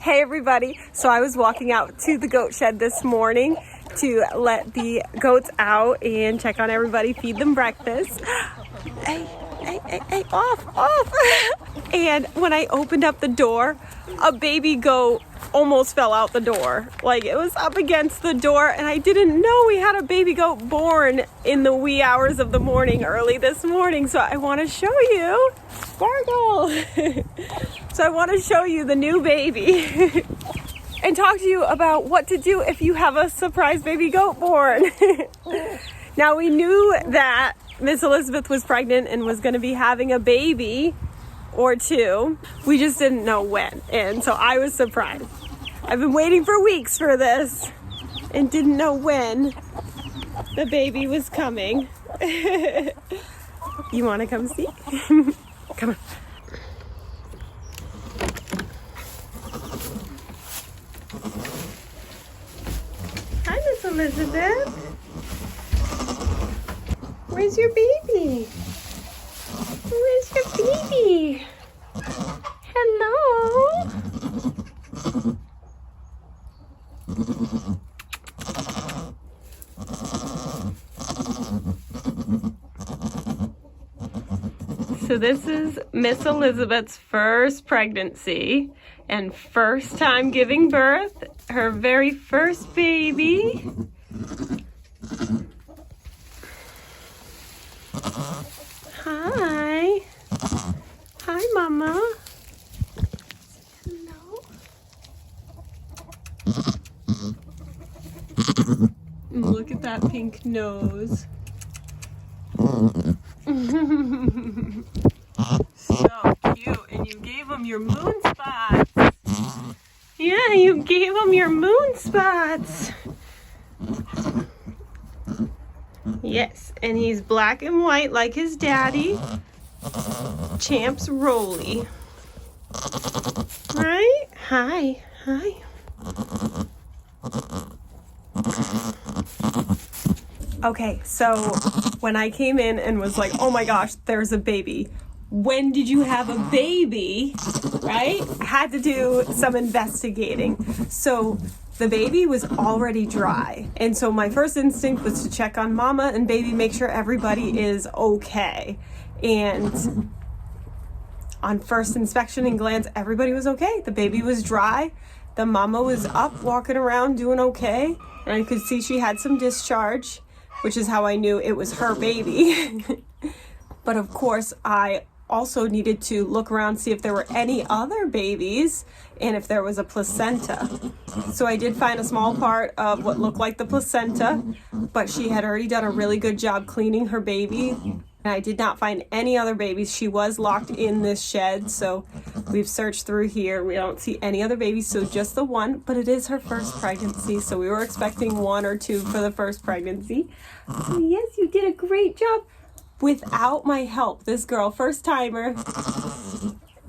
Hey everybody, so I was walking out to the goat shed this morning to let the goats out and check on everybody, feed them breakfast. Hey, off. And when I opened up the door, a baby goat almost fell out the door. Like, it was up against the door, and I didn't know we had a baby goat born in the wee hours of the morning early this morning. So I want to show you, Sparkle. So I want to show you the new baby and talk to you about what to do if you have a surprise baby goat born. Now, we knew that Miss Elizabeth was pregnant and was going to be having a baby or two. We just didn't know when, and so I was surprised. I've been waiting for weeks for this and didn't know when the baby was coming. You want to come see? Come on. Hi, Miss Elizabeth. Where's your baby? Where's your baby? Hello? So this is Miss Elizabeth's first pregnancy and first time giving birth, her very first baby. Hi. Hi, Mama. Hello. Look at that pink nose. So cute. And you gave him your moon spots. Yeah, you gave him your moon spots. Yes, and he's black and white like his daddy, Champs Rolly. Right? Hi. Okay, so when I came in and was like, oh my gosh, there's a baby. When did you have a baby? Right? I had to do some investigating. So the baby was already dry. And so my first instinct was to check on Mama and baby, make sure everybody is okay. And on first inspection and glance, everybody was okay. The baby was dry. The mama was up, walking around, doing okay. And I could see she had some discharge, which is how I knew it was her baby. But of course, I also needed to look around, see if there were any other babies and if there was a placenta. So I did find a small part of what looked like the placenta, but she had already done a really good job cleaning her baby. And I did not find any other babies. She was locked in this shed, so we've searched through here. We don't see any other babies, so just the one, but it is her first pregnancy, so we were expecting one or two for the first pregnancy. So yes, you did a great job without my help. This girl, first timer,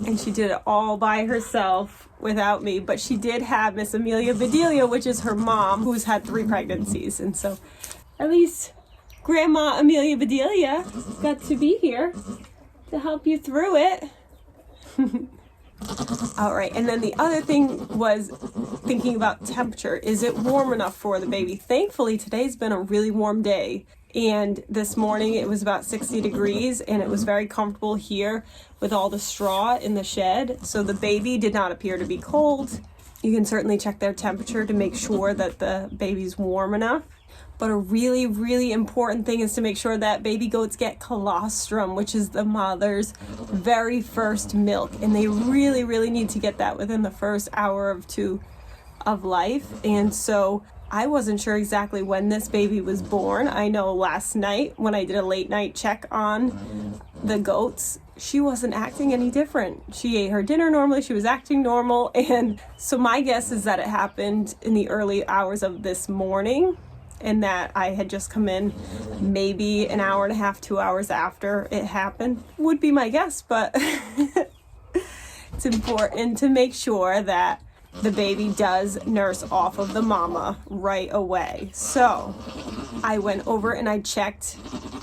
and she did it all by herself without me, but she did have Miss Amelia Bedelia, which is her mom, who's had 3 pregnancies, and so at least Grandma Amelia Bedelia got to be here to help you through it. All right, and then the other thing was thinking about temperature. Is it warm enough for the baby? Thankfully, today's been a really warm day. And this morning it was about 60 degrees and it was very comfortable here with all the straw in the shed. So the baby did not appear to be cold. You can certainly check their temperature to make sure that the baby's warm enough. But a really, really important thing is to make sure that baby goats get colostrum, which is the mother's very first milk. And they really, really need to get that within the first hour or 2 of life. And so I wasn't sure exactly when this baby was born. I know last night when I did a late night check on the goats, she wasn't acting any different. She ate her dinner normally, she was acting normal. And so my guess is that it happened in the early hours of this morning, and that I had just come in maybe an hour and a half, 2 hours after it happened, would be my guess. But it's important to make sure that the baby does nurse off of the mama right away. So I went over and I checked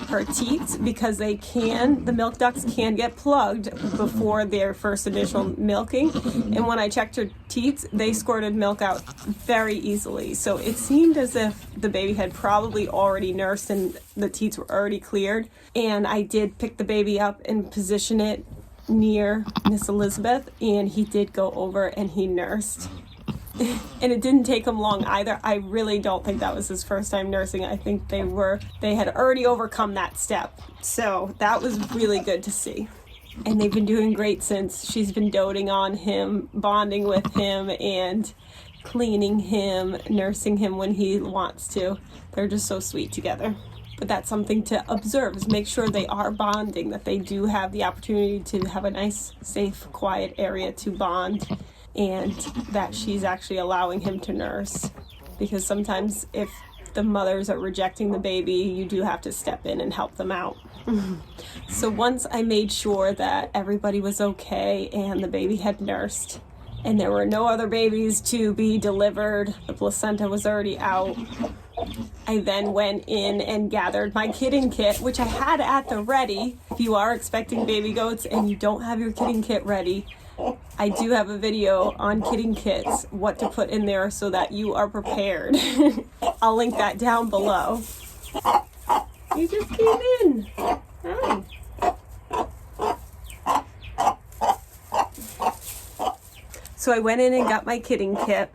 her teats because the milk ducts can get plugged before their first initial milking. And when I checked her teats, they squirted milk out very easily. So it seemed as if the baby had probably already nursed and the teats were already cleared. And I did pick the baby up and position it near Miss Elizabeth, and he did go over and he nursed. And it didn't take him long either. I really don't think that was his first time nursing. I think they had already overcome that step. So that was really good to see. And they've been doing great since. She's been doting on him, bonding with him, and cleaning him, nursing him when he wants to. They're just so sweet together. But that's something to observe, is make sure they are bonding, that they do have the opportunity to have a nice, safe, quiet area to bond, and that she's actually allowing him to nurse. Because sometimes if the mothers are rejecting the baby, you do have to step in and help them out. So once I made sure that everybody was okay and the baby had nursed, and there were no other babies to be delivered, the placenta was already out, I then went in and gathered my kidding kit, which I had at the ready. If you are expecting baby goats and you don't have your kidding kit ready, I do have a video on kidding kits, what to put in there so that you are prepared. I'll link that down below. You just came in. Hi. So I went in and got my kidding kit,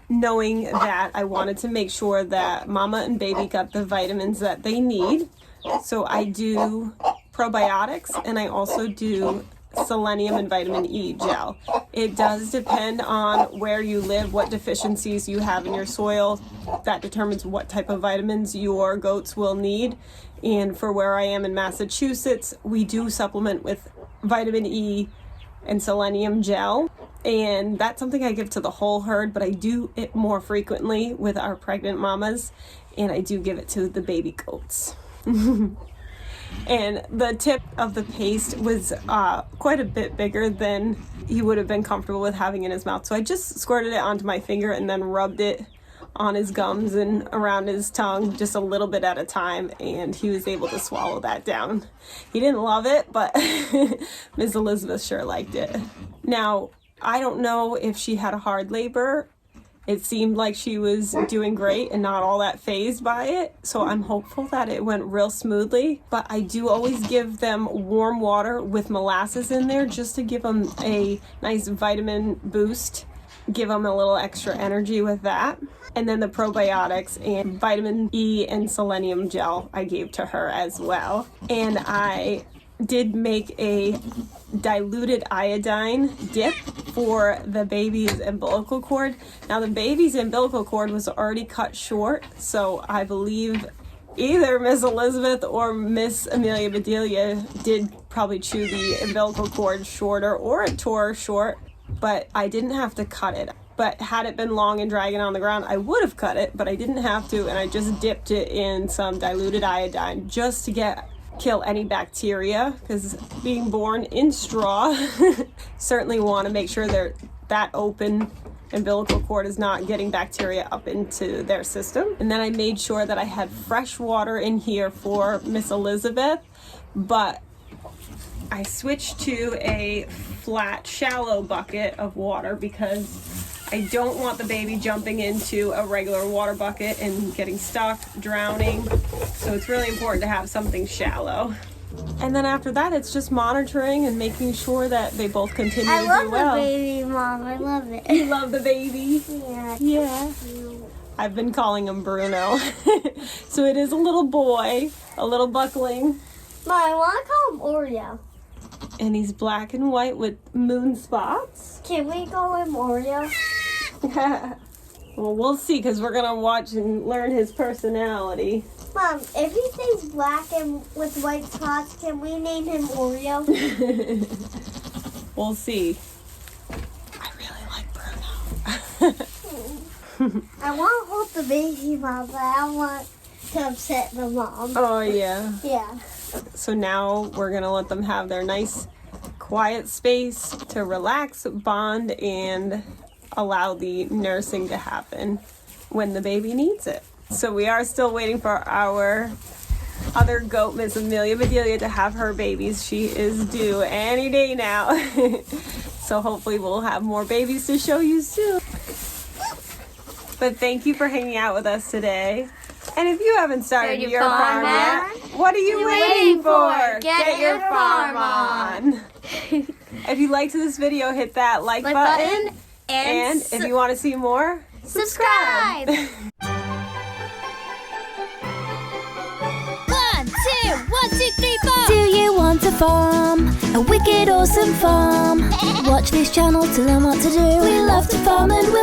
knowing that I wanted to make sure that mama and baby got the vitamins that they need. So I do probiotics, and I also do selenium and vitamin E gel. It does depend on where you live, what deficiencies you have in your soil. That determines what type of vitamins your goats will need. And for where I am in Massachusetts, we do supplement with vitamin E and selenium gel. And that's something I give to the whole herd, but I do it more frequently with our pregnant mamas, and I do give it to the baby goats. And the tip of the paste was quite a bit bigger than he would have been comfortable with having in his mouth. So I just squirted it onto my finger and then rubbed it on his gums and around his tongue just a little bit at a time, and he was able to swallow that down. He didn't love it, but Miss Elizabeth sure liked it. Now, I don't know if she had a hard labor. It seemed like she was doing great and not all that fazed by it. So I'm hopeful that it went real smoothly. But I do always give them warm water with molasses in there just to give them a nice vitamin boost. Give them a little extra energy with that. And then the probiotics and vitamin E and selenium gel I gave to her as well. And I did make a diluted iodine dip for the baby's umbilical cord. Now the baby's umbilical cord was already cut short, so I believe either Miss Elizabeth or Miss Amelia Bedelia did probably chew the umbilical cord shorter, or it tore short, but I didn't have to cut it. But had it been long and dragging on the ground, I would have cut it, but I didn't have to, and I just dipped it in some diluted iodine just to kill any bacteria, because being born in straw, certainly want to make sure that open umbilical cord is not getting bacteria up into their system. And then I made sure that I had fresh water in here for Miss Elizabeth, but I switched to a flat, shallow bucket of water because I don't want the baby jumping into a regular water bucket and getting stuck, drowning. So it's really important to have something shallow. And then after that, it's just monitoring and making sure that they both continue to do well. I love the baby, Mom. I love it. You love the baby? Yeah. Yeah. I've been calling him Bruno. So it is a little boy, a little buckling. Mom, I want to call him Oreo. And he's black and white with moon spots. Can we call him Oreo? Well, we'll see, because we're going to watch and learn his personality. Mom, if he stays black and with white spots, can we name him Oreo? We'll see. I really like Bruno. I want to hold the baby, Mom, but I don't want to upset the mom. Oh, yeah. Yeah. So now we're going to let them have their nice, quiet space to relax, bond, and allow the nursing to happen when the baby needs it. So we are still waiting for our other goat, Miss Amelia Bedelia, to have her babies. She is due any day now. So hopefully we'll have more babies to show you soon. But thank you for hanging out with us today. And if you haven't started your farm yet, what are you waiting for? Get your farm on. If you liked this video, hit that like button. And if you want to see more, subscribe. 1, 2, 3, 4. Do you want a farm? A wicked awesome farm? Watch this channel to learn what to do. We love to farm and we'll